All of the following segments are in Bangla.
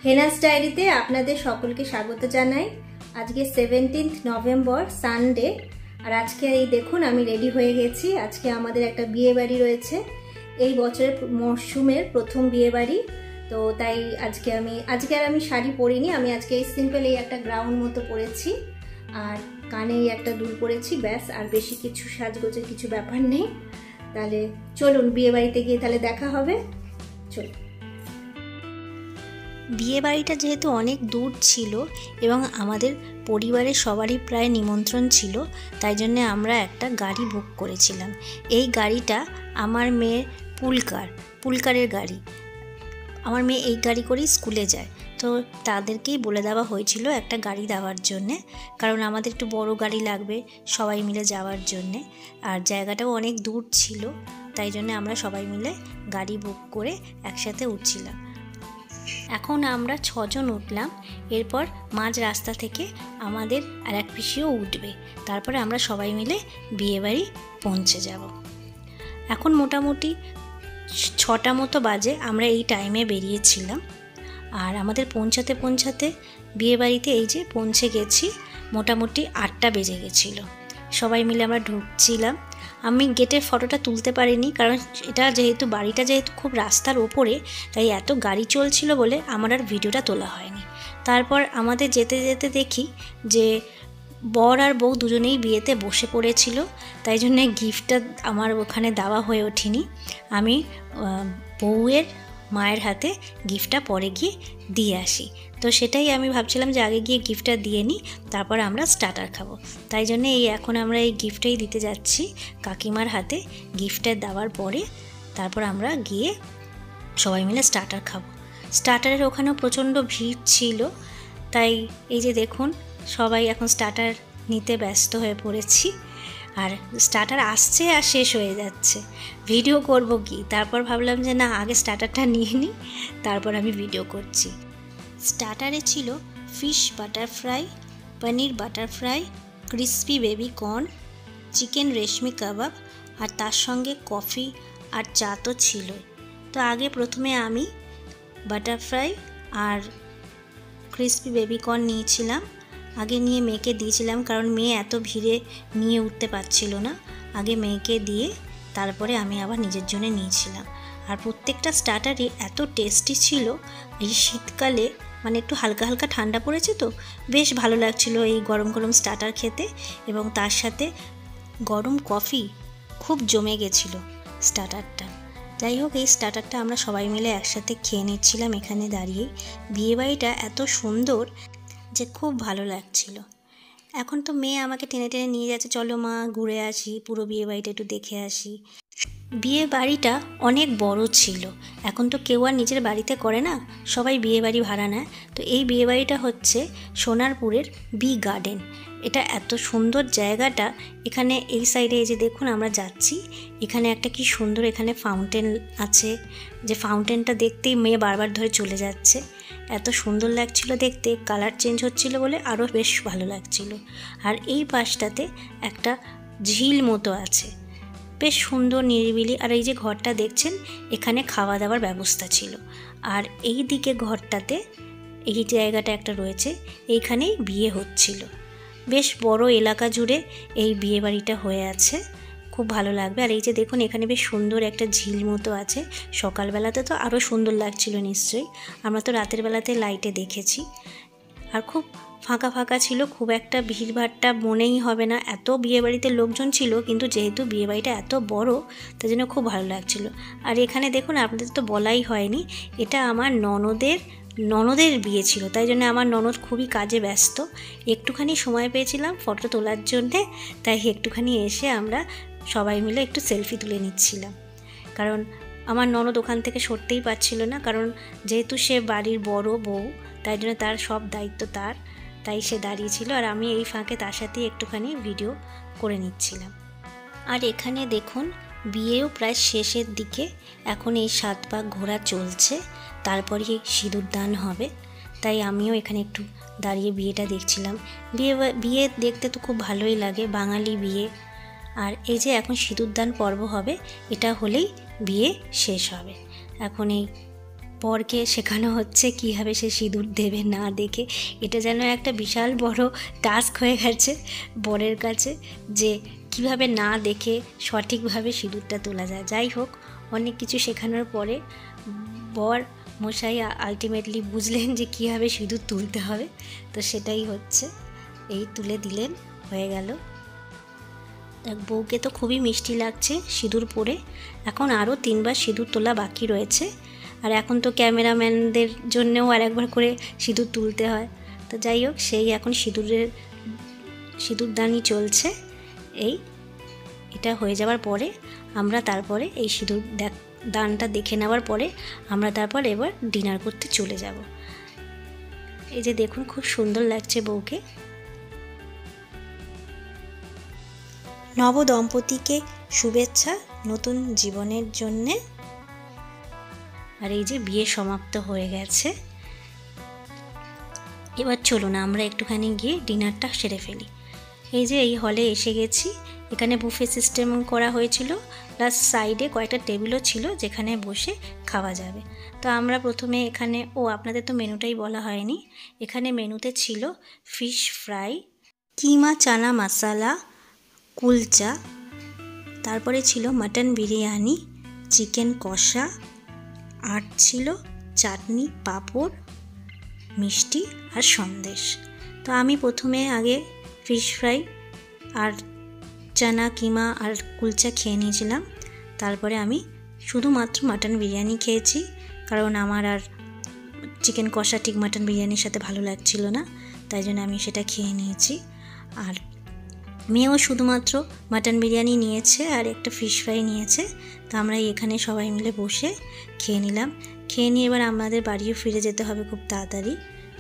হেনাস ডায়েরিতে আপনাদের সকলকে স্বাগত জানাই। আজকে 17 নভেম্বর সানডে, আর আজকে এই দেখুন আমি রেডি হয়ে গেছি। আজকে আমাদের একটা বিয়ে বাড়ি রয়েছে, এই বছরের মরশুমের প্রথম বিয়ে বাড়ি। তো তাই আজকে আর আমি শাড়ি পরিনি, আমি আজকে এই সিম্পল এই একটা গ্রাউন্ড মতো পরেছি আর কানে একটা দুল পরেছি, ব্যাস। আর বেশি কিছু সাজগোজের কিছু ব্যাপার নেই। তাহলে চলুন বিয়ে বাড়িতে গিয়ে তাহলে দেখা হবে, চলুন। বিয়ে বাড়িটা যেহেতু অনেক দূর ছিল এবং আমাদের পরিবারের সবারই প্রায় নিমন্ত্রণ ছিল, তাই জন্য আমরা একটা গাড়ি বুক করেছিলাম। এই গাড়িটা আমার মেয়ের পুলকারের গাড়ি। আমার মেয়ে এই গাড়ি করেই স্কুলে যায়, তো তাদেরকেই বলে দেওয়া হয়েছিল একটা গাড়ি দেওয়ার জন্যে, কারণ আমাদের একটু বড় গাড়ি লাগবে সবাই মিলে যাওয়ার জন্যে, আর জায়গাটাও অনেক দূর ছিল, তাই জন্য আমরা সবাই মিলে গাড়ি বুক করে একসাথে উঠছিলাম। এখন আমরা 6 জন উঠলাম, এরপর মাঝ রাস্তা থেকে আমাদের আর এক পিসিও উঠবে, তারপরে আমরা সবাই মিলে বিয়েবাড়ি পৌঁছে যাব। এখন মোটামুটি 6টা মতো বাজে, আমরা এই টাইমে বেরিয়েছিলাম। আর আমাদের পৌঁছাতে বিয়েবাড়িতে এই যে পৌঁছে গেছি, মোটামুটি 8টা বেজে গেছিলো। সবাই মিলে আমরা ঢুকছিলাম। আমি গেটের ফটোটা তুলতে পারিনি, কারণ বাড়িটা যেহেতু খুব রাস্তার ওপরে, তাই এত গাড়ি চলছিল বলে আমার আর ভিডিওটা তোলা হয়নি। তারপর আমাদের যেতে যেতে দেখি যে বর আর বউ দুজনেই বিয়েতে বসে পড়েছিল, তাই জন্য গিফটটা আমার ওখানে দেওয়া হয়ে ওঠেনি। আমি বউয়ের মায়ের হাতে গিফটটা পরে গিয়ে দিয়ে আসি, তো সেটাই আমি ভাবছিলাম যে আগে গিয়ে গিফটটা দিয়ে নিই, তারপর আমরা স্টার্টার খাবো। তাই জন্য এখন আমরা এই গিফটটাই দিতে যাচ্ছি কাকিমার হাতে। গিফটটা দেওয়ার পরে তারপর আমরা গিয়ে সবাই মিলে স্টার্টার খাবো। স্টার্টারের ওখানেও প্রচণ্ড ভিড় ছিল, তাই এই যে দেখুন সবাই এখন স্টার্টার নিতে ব্যস্ত হয়ে পড়েছি। আর স্টার্টার আসছে আর শেষ হয়ে যাচ্ছে, ভিডিও করব কি, তারপর ভাবলাম যে না, আগে স্টার্টারটা নিয়ে নিই, তারপর আমি ভিডিও করছি। স্টার্টারে ছিল fish butter fry, paneer butter fry, crispy baby corn, chicken reshmi kebab, আর তার সঙ্গে কফি আর চা তো ছিল। তো প্রথমে আমি বাটার ফ্রাই আর ক্রিসপি বেবি কর্ন নিয়েছিলাম, আগে নিয়ে মেয়েকে দিয়েছিলাম, কারণ মেয়ে এত ভিড়ে নিয়ে উঠতে পারছিল না। আগে মেয়েকে দিয়ে তারপরে আমি আবার নিজের জন্য নিয়েছিলাম। আর প্রত্যেকটা স্টার্টারই এত টেস্টি ছিল। এই শীতকালে মানে একটু হালকা হালকা ঠান্ডা পড়েছে, তো বেশ ভালো লাগছিল এই গরম গরম স্টার্টার খেতে, এবং তার সাথে গরম কফি খুব জমে গেছিলো স্টার্টারটা। যাই হোক, এই স্টার্টারটা আমরা সবাই মিলে একসাথে খেয়ে নিচ্ছিলাম এখানে দাঁড়িয়ে। বিয়েবাড়িটা এত সুন্দর যে খুব ভালো লাগছিল। এখন তো মেয়ে আমাকে টেনে টেনে নিয়ে যাচ্ছে, চলো মা ঘুরে আসি, পুরো বিয়ে বাড়িটা একটু দেখে আসি। বিয়ে বাড়িটা অনেক বড় ছিল, এখন তো কেউ আর নিজের বাড়িতে করে না, সবাই বিয়ে বাড়ি ভাড়া নেয়। তো এই বিয়ে বাড়িটা হচ্ছে সোনারপুরের বি গার্ডেন। এটা এত সুন্দর জায়গাটা, এখানে এই সাইডে এই যে দেখুন আমরা যাচ্ছি, এখানে একটা কি সুন্দর এখানে ফাউন্টেন আছে, যে ফাউন্টেনটা দেখতেই মেয়ে বারবার ধরে চলে যাচ্ছে। এত সুন্দর লাগছিল দেখতে, কালার চেঞ্জ হচ্ছিল বলে আরও বেশ ভালো লাগছিল। আর এই পাশটাতে একটা ঝিল মতো আছে, বেশ সুন্দর নিরিবিলি। আর এই যে ঘরটা দেখছেন, এখানে খাওয়া দাওয়ার ব্যবস্থা ছিল। আর এই দিকে ঘরটাতে এই জায়গাটা একটা রয়েছে, এইখানেই বিয়ে হচ্ছিল। বেশ বড় এলাকা জুড়ে এই বিয়ে বাড়িটা হয়ে আছে, খুব ভালো লাগবে। আর এই যে দেখুন এখানে বেশ সুন্দর একটা ঝিল মতো আছে, সকালবেলাতে তো আরও সুন্দর লাগছিল নিশ্চয়ই, আমরা তো রাতের বেলাতে লাইটে দেখেছি। আর খুব ফাঁকা ফাঁকা ছিল, খুব একটা ভিড়ভাড়টা মনেই হবে না, এত বিয়েবাড়িতে লোকজন ছিল, কিন্তু যেহেতু বিয়েবাড়িটা এত বড়, তার জন্য খুব ভালো লাগছিল। আর এখানে দেখুন আপনাদের তো বলাই হয়নি, এটা আমার ননদের বিয়ে ছিল, তাই জন্য আমার ননদ খুবই কাজে ব্যস্ত, একটুখানি সময় পেয়েছিলাম ফটো তোলার জন্যে, তাই একটুখানি এসে আমরা সবাই মিলে একটু সেলফি তুলে নিচ্ছিলাম। কারণ আমার ননদ ওখান থেকে সরতেই পারছিল না, কারণ যেহেতু সে বাড়ির বড় বউ, তাই জন্য তার সব দায়িত্ব তাই সে দাঁড়িয়েছিল, আর আমি এই ফাঁকে তার সাথেই একটুখানি ভিডিও করে নিচ্ছিলাম। আর এখানে দেখুন বিয়েও প্রায় শেষের দিকে, এখন এই 7 পাক ঘোরা চলছে, তারপরে সিঁদুরদান হবে, তাই আমিও এখানে একটু দাঁড়িয়ে বিয়েটা দেখছিলাম। বিয়ে দেখতে তো খুব ভালোই লাগে, বাঙালি বিয়ে। আর এই যে এখন সিঁদুরদান পর্ব হবে, এটা হলেই বিয়ে শেষ হবে। এখন এই বরকে শেখানো হচ্ছে কীভাবে সে সিঁদুর দেবে না দেখে। এটা যেন একটা বিশাল বড় টাস্ক হয়ে গেছে বরের কাছে, যে কিভাবে না দেখে সঠিকভাবে সিঁদুরটা তোলা যায়। যাই হোক, অনেক কিছু শেখানোর পরে বর মশাই আলটিমেটলি বুঝলেন যে কীভাবে সিঁদুর তুলতে হবে। তো সেটাই হচ্ছে, এই তুলে দিলেন, হয়ে গেল। বউকে তো খুবই মিষ্টি লাগছে সিঁদুর পরে। এখন আরও 3বার সিঁদুর তোলা বাকি রয়েছে, আর এখন তো ক্যামেরাম্যানদের জন্যেও আর একবার করে সিঁদুর তুলতে হয়। তো যাই হোক, সেই এখন সিঁদুরদানি চলছে। এটা হয়ে যাওয়ার পরে আমরা তারপরে এই দানটা দেখে নেওয়ার পরে আমরা তারপর এবার ডিনার করতে চলে যাব। এই যে দেখুন, খুব সুন্দর লাগছে বউকে। নবদম্পতিকে শুভেচ্ছা নতুন জীবনের জন্যে। আর এই যে বিয়ে সমাপ্ত হয়ে গেছে। এবার চলুন আমরা একটুখানি গিয়ে ডিনারটা সেরে ফেলি। এই যে এই হলে এসে গেছি। এখানে বুফে সিস্টেম করা হয়েছিল, প্লাস সাইডে কয়েকটা টেবিলও ছিল যেখানে বসে খাওয়া যাবে। তো আমরা প্রথমে এখানে, আপনাদের তো মেনুটাই বলা হয়নি। এখানে মেনুতে ছিল ফিশ ফ্রাই, কিমা চানা মশলা, কুলচা, তারপরে ছিল মাটন বিরিয়ানি, চিকেন কষা, আর ছিল চাটনি, পাঁপড়, মিষ্টি আর সন্দেশ। তো আমি প্রথমে আগে ফিশ ফ্রাই আর চানা, কিমা আর কুলচা খেয়ে নিয়েছিলাম। তারপরে আমি শুধুমাত্র মাটন বিরিয়ানি খেয়েছি, কারণ আমার আর চিকেন কষা ঠিক মাটন বিরিয়ানির সাথে ভালো লাগছিল না, তাই জন্য আমি সেটা খেয়ে নিয়েছি। আর মেয়েও শুধুমাত্র মাটন বিরিয়ানি নিয়েছে আর একটা ফিশ ফ্রাই নিয়েছে। তো আমরা এখানে সবাই মিলে বসে খেয়ে নিলাম। খেয়ে নিয়ে এবার আমাদের বাড়িও ফিরে যেতে হবে খুব তাড়াতাড়ি,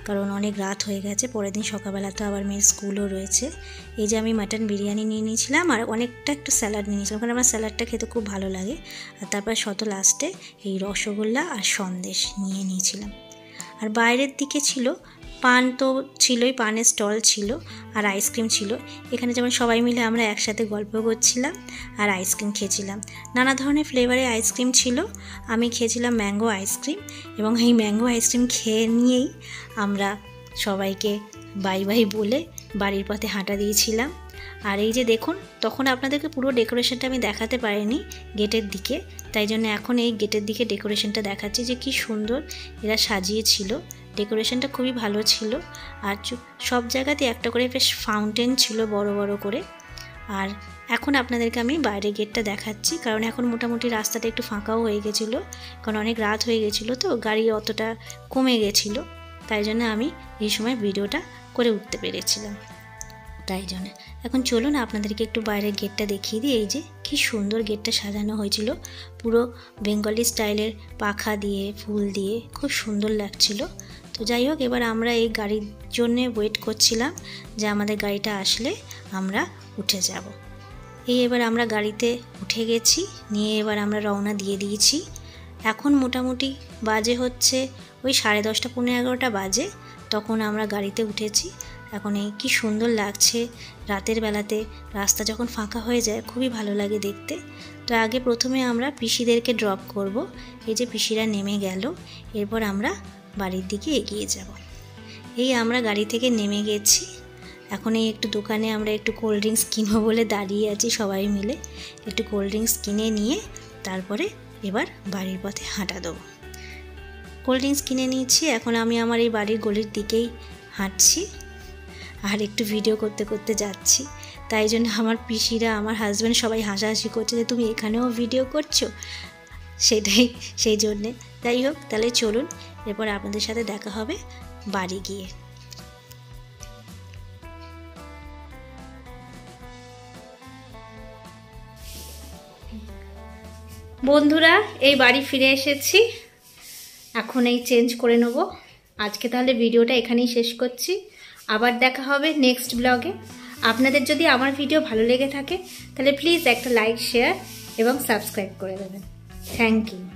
কারণ অনেক রাত হয়ে গেছে। পরের দিন সকালবেলা তো আবার মেয়ের স্কুলও রয়েছে। এই যে আমি মাটন বিরিয়ানি নিয়ে নিয়েছিলাম আর অনেকটা একটু স্যালাড নিয়ে নিয়েছিলাম, কারণ আমার স্যালাডটা খেতে খুব ভালো লাগে। আর তারপর লাস্টে এই রসগোল্লা আর সন্দেশ নিয়ে নিয়েছিলাম। আর বাইরের দিকে ছিল পান, তো ছিলই, পানের স্টল ছিল আর আইসক্রিম ছিল। এখানে যেমন সবাই মিলে আমরা একসাথে গল্প করছিলাম আর আইসক্রিম খেয়েছিলাম। নানা ধরনের ফ্লেভারের আইসক্রিম ছিল। আমি খেয়েছিলাম ম্যাঙ্গো আইসক্রিম, এবং এই ম্যাঙ্গো আইসক্রিম খেয়ে নিয়েই আমরা সবাইকে বাই বাই বলে বাড়ির পথে হাঁটা দিয়েছিলাম। আর এই যে দেখুন, তখন আপনাদেরকে পুরো ডেকোরেশনটা আমি দেখাতে পারিনি গেটের দিকে, তাই জন্য এখন এই গেটের দিকে ডেকোরেশনটা দেখাচ্ছি যে কি সুন্দর এরা সাজিয়েছিল। ডেকোরেশনটা খুবই ভালো ছিল। আর সব জায়গাতে একটা করে বেশ ফাউন্টেন ছিল বড় বড় করে। আর এখন আপনাদেরকে আমি বাইরে গেটটা দেখাচ্ছি, কারণ এখন মোটামুটি রাস্তাটা একটু ফাঁকাও হয়ে গেছিলো, কারণ অনেক রাত হয়ে গেছিলো, তো গাড়ি অতটা কমে গেছিলো, তাই জন্য আমি এই সময় ভিডিওটা করে উঠতে পেরেছিলাম। তাই জন্য এখন চলুন আপনাদেরকে একটু বাইরের গেটটা দেখিয়ে দিই। এই যে কি সুন্দর গেটটা সাজানো হয়েছিল, পুরো বেঙ্গলি স্টাইলের পাখা দিয়ে, ফুল দিয়ে, খুব সুন্দর লাগছিল। তো যাই হোক, এবার আমরা এই গাড়ির জন্যে ওয়েট করছিলাম যে আমাদের গাড়িটা আসলে আমরা উঠে যাব। এবার আমরা গাড়িতে উঠে গেছি, নিয়ে এবার আমরা রওনা দিয়ে দিয়েছি। এখন মোটামুটি বাজে হচ্ছে ওই 10:30, 11:15 বাজে, তখন আমরা গাড়িতে উঠেছি। এখন এই কি সুন্দর লাগছে রাতের বেলাতে, রাস্তা যখন ফাঁকা হয়ে যায় খুবই ভালো লাগে দেখতে। তো আগে প্রথমে আমরা পিসিদেরকে ড্রপ করব। এই যে পিসিরা নেমে গেল, এরপর আমরা বাড়ির দিকে এগিয়ে যাব। এই আমরা গাড়ি থেকে নেমে গেছি। এখন এই একটু দোকানে আমরা একটু কোল্ড ড্রিঙ্কস কিনবো বলে দাঁড়িয়ে আছি সবাই মিলে। একটু কোল্ড ড্রিঙ্কস কিনে নিয়ে তারপরে এবার বাড়ির পথে হাঁটা দেবো। কোল্ড ড্রিঙ্কস কিনে নিয়েছি, এখন আমি আমার এই বাড়ির গলির দিকেই হাঁটছি আর একটু ভিডিও করতে করতে যাচ্ছি। তাই জন্য আমার পিসিরা, আমার হাজব্যান্ড সবাই হাসাহাসি করছে যে তুমি এখানেও ভিডিও করছো, সেই জন্যে। যাই হোক, তাহলে চলুন এরপর আপনাদের সাথে দেখা হবে বাড়ি গিয়ে। বন্ধুরা, এই বাড়ি ফিরে এসেছি, এখন এই চেঞ্জ করে নেব। আজকে তাহলে ভিডিওটা এখানেই শেষ করছি, আবার দেখা হবে নেক্সট ব্লগে। আপনাদের যদি আমার ভিডিও ভালো লেগে থাকে তাহলে প্লিজ একটা লাইক, শেয়ার এবং সাবস্ক্রাইব করে দেবেন। Thank you.